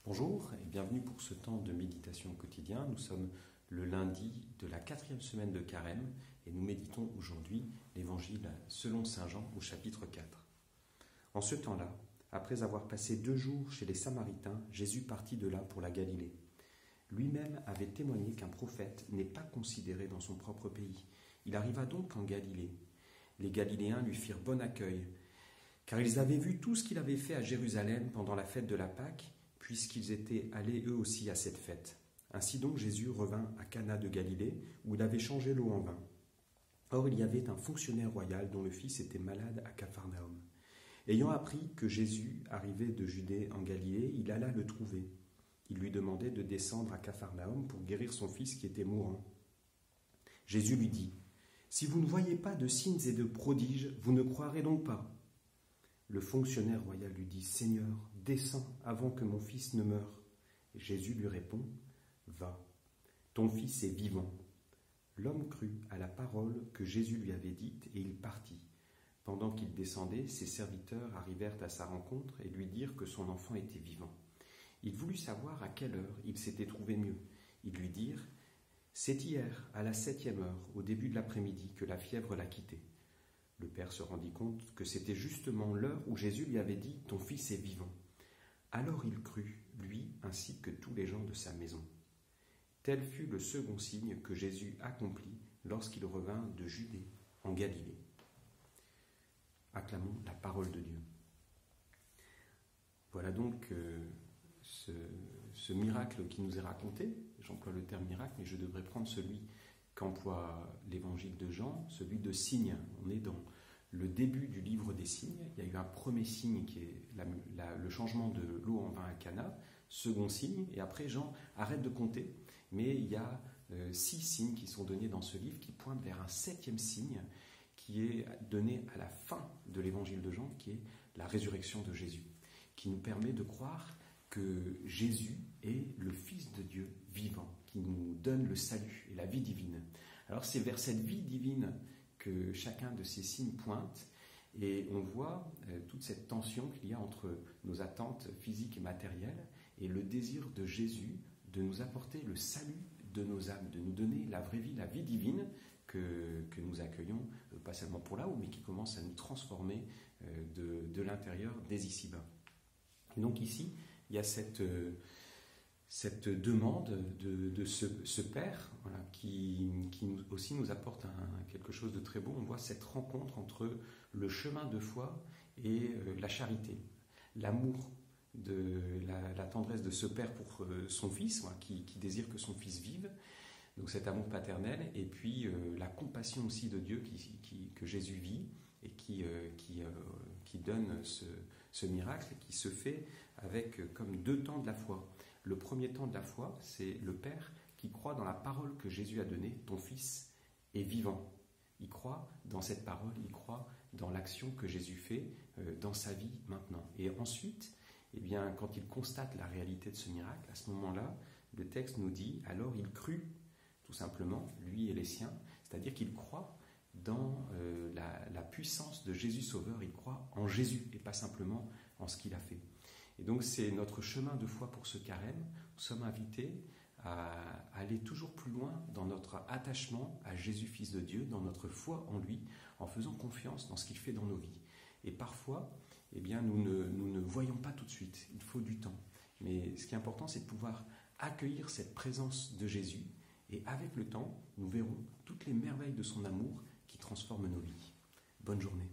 Bonjour et bienvenue pour ce temps de méditation quotidien. Nous sommes le lundi de la 4e semaine de Carême et nous méditons aujourd'hui l'Évangile selon saint Jean au chapitre 4. En ce temps-là, après avoir passé 2 jours chez les Samaritains, Jésus partit de là pour la Galilée. Lui-même avait témoigné qu'un prophète n'est pas considéré dans son propre pays. Il arriva donc en Galilée. Les Galiléens lui firent bon accueil, car ils avaient vu tout ce qu'il avait fait à Jérusalem pendant la fête de la Pâque, puisqu'ils étaient allés eux aussi à cette fête. Ainsi donc Jésus revint à Cana de Galilée, où il avait changé l'eau en vin. Or il y avait un fonctionnaire royal dont le fils était malade à Capharnaüm. Ayant appris que Jésus arrivait de Judée en Galilée, il alla le trouver. Il lui demandait de descendre à Capharnaüm pour guérir son fils qui était mourant. Jésus lui dit : « Si vous ne voyez pas de signes et de prodiges, vous ne croirez donc pas. » Le fonctionnaire royal lui dit : « Seigneur, descends avant que mon fils ne meure. » Et Jésus lui répond : « Va, ton fils est vivant. » L'homme crut à la parole que Jésus lui avait dite et il partit. Pendant qu'il descendait, ses serviteurs arrivèrent à sa rencontre et lui dirent que son enfant était vivant. Il voulut savoir à quelle heure il s'était trouvé mieux. Ils lui dirent : « C'est hier, à la 7e heure, au début de l'après-midi, que la fièvre l'a quitté. » Le père se rendit compte que c'était justement l'heure où Jésus lui avait dit « Ton fils est vivant ». Alors il crut, lui ainsi que tous les gens de sa maison. Tel fut le second signe que Jésus accomplit lorsqu'il revint de Judée en Galilée. Acclamons la parole de Dieu. Voilà donc ce miracle qui nous est raconté. J'emploie le terme miracle, mais je devrais prendre celui qu'emploie l'évangile de Jean, celui de signe. On est dans le début du livre des signes. Il y a eu un premier signe qui est le changement de l'eau en vin à Cana, second signe, et après Jean arrête de compter, mais il y a 6 signes qui sont donnés dans ce livre qui pointent vers un 7e signe qui est donné à la fin de l'évangile de Jean, qui est la résurrection de Jésus, qui nous permet de croire que Jésus est le Fils de Dieu vivant, qui nous donne le salut et la vie divine. Alors c'est vers cette vie divine que chacun de ces signes pointe, et on voit toute cette tension qu'il y a entre nos attentes physiques et matérielles et le désir de Jésus de nous apporter le salut de nos âmes, de nous donner la vraie vie, la vie divine que nous accueillons, pas seulement pour là-haut, mais qui commence à nous transformer de l'intérieur des ici-bas. Et donc ici, il y a cette demande de ce Père, voilà, qui aussi nous apporte quelque chose de très beau. On voit cette rencontre entre le chemin de foi et la charité, l'amour, la tendresse de ce Père pour son Fils, voilà, qui désire que son Fils vive, donc cet amour paternel, et puis la compassion aussi de Dieu que Jésus vit et qui donne ce miracle qui se fait avec comme 2 temps de la foi. Le premier temps de la foi, c'est le Père qui croit dans la parole que Jésus a donnée, ton Fils est vivant. Il croit dans cette parole, il croit dans l'action que Jésus fait dans sa vie maintenant. Et ensuite, eh bien, quand il constate la réalité de ce miracle, à ce moment-là, le texte nous dit, alors il crut, tout simplement, lui et les siens, c'est-à-dire qu'il croit dans la puissance de Jésus Sauveur, il croit en Jésus et pas simplement en ce qu'il a fait. Et donc c'est notre chemin de foi pour ce carême. Nous sommes invités à aller toujours plus loin dans notre attachement à Jésus, Fils de Dieu, dans notre foi en lui, en faisant confiance dans ce qu'il fait dans nos vies. Et parfois, eh bien, nous ne voyons pas tout de suite, il faut du temps. Mais ce qui est important, c'est de pouvoir accueillir cette présence de Jésus, et avec le temps, nous verrons toutes les merveilles de son amour qui transforment nos vies. Bonne journée.